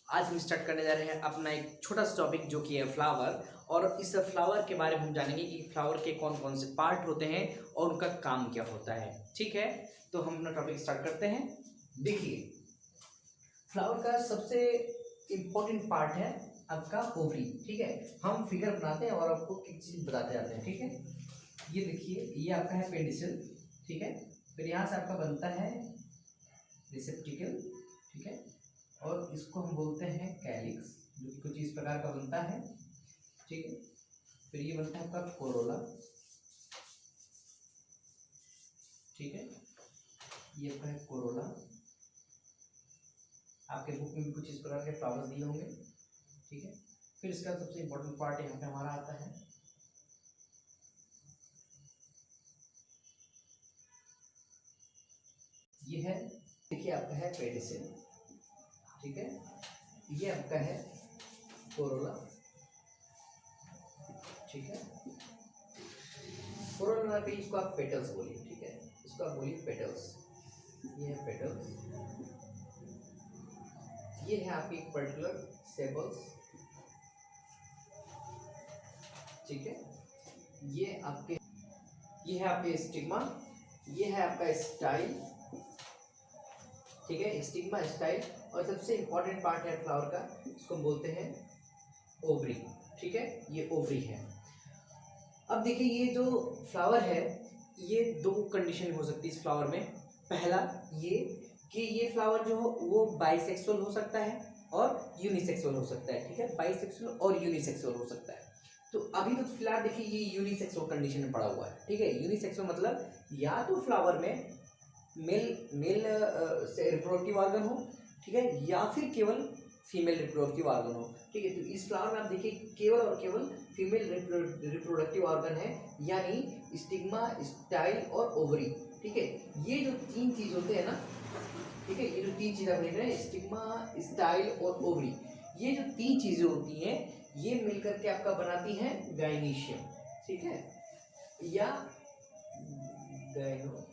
आज हम स्टार्ट करने जा रहे हैं अपना एक छोटा सा टॉपिक जो कि है फ्लावर। और इस फ्लावर के बारे में हम जानेंगे कि फ्लावर के कौन कौन से पार्ट होते हैं और उनका काम क्या होता है। ठीक है, तो हम अपना टॉपिक स्टार्ट करते हैं। देखिए, फ्लावर का सबसे इम्पोर्टेंट पार्ट है आपका ओवरी। ठीक है, हम फिगर बनाते हैं और आपको एक चीज़ बताते जाते हैं। ठीक है, ये देखिए, ये आपका है पेडिसल। ठीक है, फिर यहाँ से आपका बनता है रिसेप्टिकल। ठीक है, और इसको हम बोलते हैं कैलिक्स, जो कि कुछ इस प्रकार का बनता है। ठीक है, फिर ये बनता है आपका कोरोला। ठीक है, ये आपका है कोरोला। आपके बुक में भी कुछ इस प्रकार के फ्लावर्स दिए होंगे। ठीक है, फिर इसका सबसे इम्पोर्टेंट पार्ट यहाँ पे हमारा आता है ये है, देखिए आपका है पेडिसल। ठीक है, ये आपका है कोरोला। ठीक है, कोरोला पे इसको आप पेटल्स बोलिए। ठीक है, इसको आप बोलिए पेटल्स। ये है पेटल्स। ये है आपके एक पर्टिकुलर सेपल्स। ठीक है, ये है आपके स्टिग्मा। ये है आपका स्टाइल। ठीक है, स्टिग्मा, स्टाइल, और सबसे इंपॉर्टेंट पार्ट है फ्लावर का, इसको हम बोलते हैं ओवरी। ठीक है, ये ओवरी है। अब देखिए, ये जो फ्लावर है, ये दो कंडीशन हो सकती है इस फ्लावर में। पहला ये कि ये फ्लावर जो हो वो बाइसेक्सुअल हो सकता है और यूनिसेक्सुअल हो सकता है। ठीक है, बाइसेक्सुअल और यूनिसेक्सुअल हो सकता है। तो अभी तो फिलहाल देखिए ये यूनिसेक्सुअल कंडीशन में पड़ा हुआ है। ठीक है, यूनिसेक्सुअल मतलब या तो फ्लावर में मेल से रिप्रोडक्टिव ऑर्गन हो, ठीक है, या फिर केवल फीमेल रिप्रोडक्टिव ऑर्गन हो। ठीक है, तो इस फ्लावर में आप देखिए केवल और केवल फीमेल रिप्रोडक्टिव ऑर्गन है, यानी स्टिग्मा, स्टाइल और ओवरी। ठीक है, ये जो तीन चीज होते हैं ना, ठीक है, ये जो तीन चीज आप देख रहे हैं, स्टिग्मा, स्टाइल और ओवरी, ये जो तीन चीजें होती हैं ये मिलकर के आपका बनाती हैं गाइनीशियम। ठीक है, या गाइनो,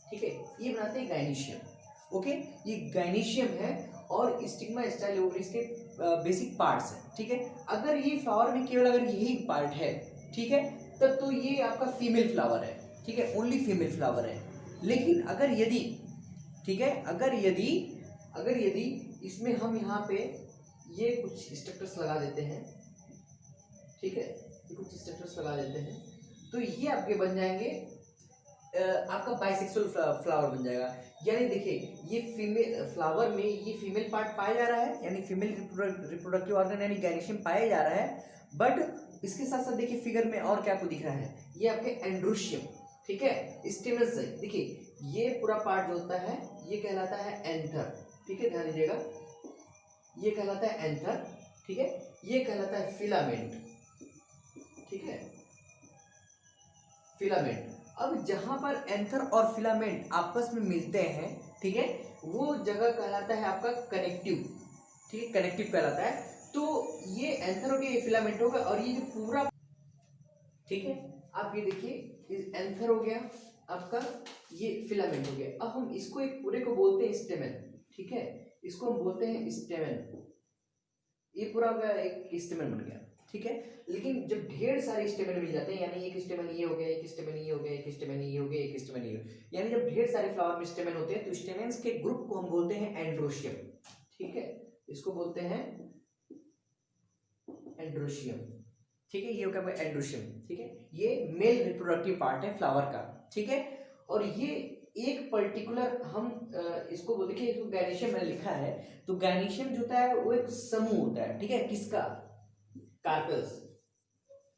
ठीक है, ये बनाते हैं गाइनीशियम। ओके, ये गाइनीशियम है और स्टिग्मा, स्टाइल, ओवरी इसके बेसिक पार्ट्स हैं। ठीक है, अगर ये फ्लावर में केवल अगर यही पार्ट है, ठीक है, तब तो ये आपका फीमेल फ्लावर है। ठीक है, ओनली फीमेल फ्लावर है। लेकिन अगर यदि, ठीक है, अगर यदि इसमें हम यहाँ पे ये कुछ स्ट्रक्चर्स लगा देते हैं, ठीक है, ये कुछ स्ट्रक्चर्स लगा देते हैं, तो ये आपके बन जाएंगे आपका बाइसेक्सुअल फ्लावर बन जाएगा। यानी देखिए, ये फीमेल फ्लावर में ये फीमेल पार्ट पाया जा रहा है, यानी फीमेल रिप्रोडक्टिव ऑर्गन यानी गाइनीशियम पाया जा रहा है। बट इसके साथ साथ देखिए फिगर में और क्या आपको दिख रहा है, ये आपके एंड्रोशियम। ठीक है, स्टेमन्स है। देखिए, ये पूरा पार्ट जो होता है ये कहलाता है एंथर। ठीक है, ध्यान दीजिएगा, ये कहलाता है एंथर। ठीक है, ये कहलाता है फिलामेंट। ठीक है, फिलामेंट। अब जहां पर एंथर और फिलामेंट आपस में मिलते हैं, ठीक है, वो जगह कहलाता है आपका कनेक्टिव। ठीक है, कनेक्टिव कहलाता है। तो ये एंथर हो गया, ये फिलामेंट होगा, और ये जो पूरा, ठीक है, आप ये देखिए, एंथर हो गया आपका, ये फिलामेंट हो गया। अब हम इसको एक पूरे को बोलते हैं स्टेमेन। ठीक है, इसको हम बोलते हैं स्टेमेन। ये पूरा एक स्टेमेन बन गया। ठीक है, लेकिन जब ढेर सारे स्टेमेन मिल जाते हैं, यानी एक स्टेमेन ये हो गया, एक स्टेमेन ये हो गया, एक स्टेमेन ये हो गया, एक स्टेमेन ये हो गया, यानी जब ढेर सारे फ्लावर में स्टेमेन होते हैं तो स्टेमेन्स के ग्रुप को हम बोलते हैं एंड्रोशियम। ठीक है, इसको बोलते हैं एंड्रोशियम। ठीक है, ये हो गया एंड्रोशियम। ठीक है, ये मेल रिप्रोडक्टिव पार्ट है फ्लावर का। ठीक है, और ये एक पर्टिकुलर हम इसको बोलते, देखिए इसको गाइनीशियम मैंने लिखा है, तो गाइनीशियम जो होता है वो एक समूह होता है। ठीक है, किसका? कार्पेल्स।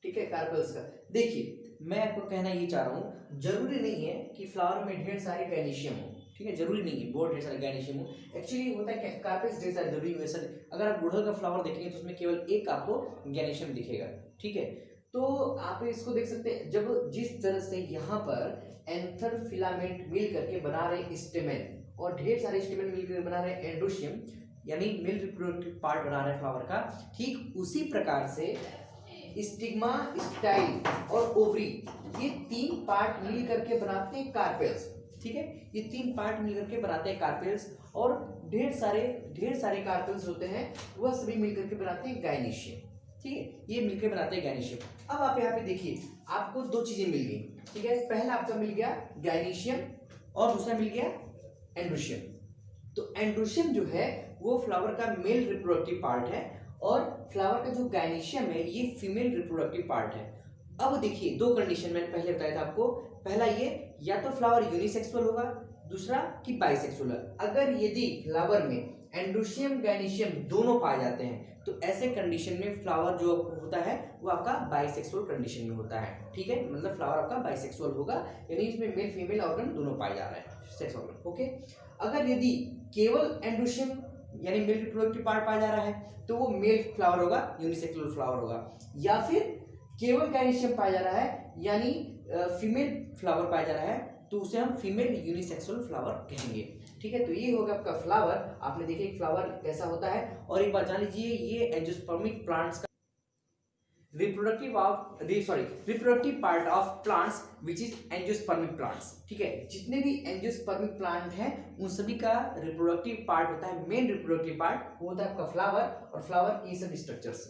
ठीक है, कार्पेल्स का। देखिए, मैं आपको कहना ये चाह रहा हूँ, जरूरी नहीं है कि फ्लावर में ढेर सारे गाइनीशियम हो। ठीक है, जरूरी नहीं है बहुत ढेर सारे गाइनीशियम हो। एक्चुअली होता है क्या, कार्पेल्स ढेर सारे जरूरी हुए सर। अगर आप गुड़हल का फ्लावर देखेंगे तो उसमें केवल एक आपको गाइनीशियम दिखेगा। ठीक है, तो आप इसको देख सकते हैं, जब जिस तरह से यहाँ पर एंथर फिलामेंट मिल करके बना रहे स्टेमेन, और ढेर सारे स्टेमेन मिलकर बना रहे एंड्रोशियम, यानी मेल रिप्रोडक्टिव पार्ट बना रहे फ्लावर का, ठीक उसी प्रकार से स्टिग्मा, स्टाइल और ओवरी, ये तीन पार्ट मिल करके बनाते हैं कार्पेल्स। ठीक है। ये 3 पार्ट मिलकर के बनाते हैं कार्पेल्स, और ढेर सारे कार्पेल्स होते हैं, वह सभी मिलकर के बनाते हैं गायनीशियम, ठीक है। ये मिलकर बनाते हैं गायनीशियम। अब आप यहाँ पे देखिए, आपको 2 चीजें मिल गई, ठीक है। पहला आपका मिल गया गायनीशियम और दूसरा मिल गया एंड्रोशियम। तो एंड्रोशियम जो है वो फ्लावर का मेल रिप्रोडक्टिव पार्ट है, और फ्लावर का जो गायनीशियम है ये फीमेल रिप्रोडक्टिव पार्ट है। अब देखिए 2 कंडीशन मैंने पहले बताया था आपको, पहला ये या तो फ्लावर यूनिसेक्सुअल होगा, दूसरा कि बाइसेक्सुअल। अगर यदि फ्लावर में एंड्रोशियम गायनीशियम दोनों पाए जाते हैं तो ऐसे कंडीशन में फ्लावर जो होता है वो आपका बाइसेक्सुअल कंडीशन में होता है, ठीक है। मतलब फ्लावर आपका बाइसेक्सुअल होगा, यानी इसमें मेल फीमेल ऑर्गन दोनों पाए जा रहे हैं, सेक्स ऑर्गन, ओके। अगर यदि केवल एंड्रोशियम यानी मेल रिप्रोडक्टिव पार्ट पाया जा रहा है तो वो मेल फ्लावर होगा, यूनिसेक्सुअल फ्लावर होगा, या फिर केवल गायनीशियम पाया जा रहा है यानी फीमेल फ्लावर पाया जा रहा है तो उसे हम फीमेल यूनिसेक्सुअल फ्लावर कहेंगे, ठीक है। तो ये होगा आपका फ्लावर। आपने देखिए फ्लावर कैसा होता है, और एक बात जान लीजिए, ये एंजियोस्पर्मिक प्लांट्स का reproductive part of plants which is angiospermic plants, ठीक है। जितने भी एंजियोस्पर्मिक प्लांट हैं उन सभी का रिप्रोडक्टिव पार्ट होता है, मेन रिप्रोडक्टिव पार्ट वो होता है आपका फ्लावर, और फ्लावर ये सब स्ट्रक्चर्स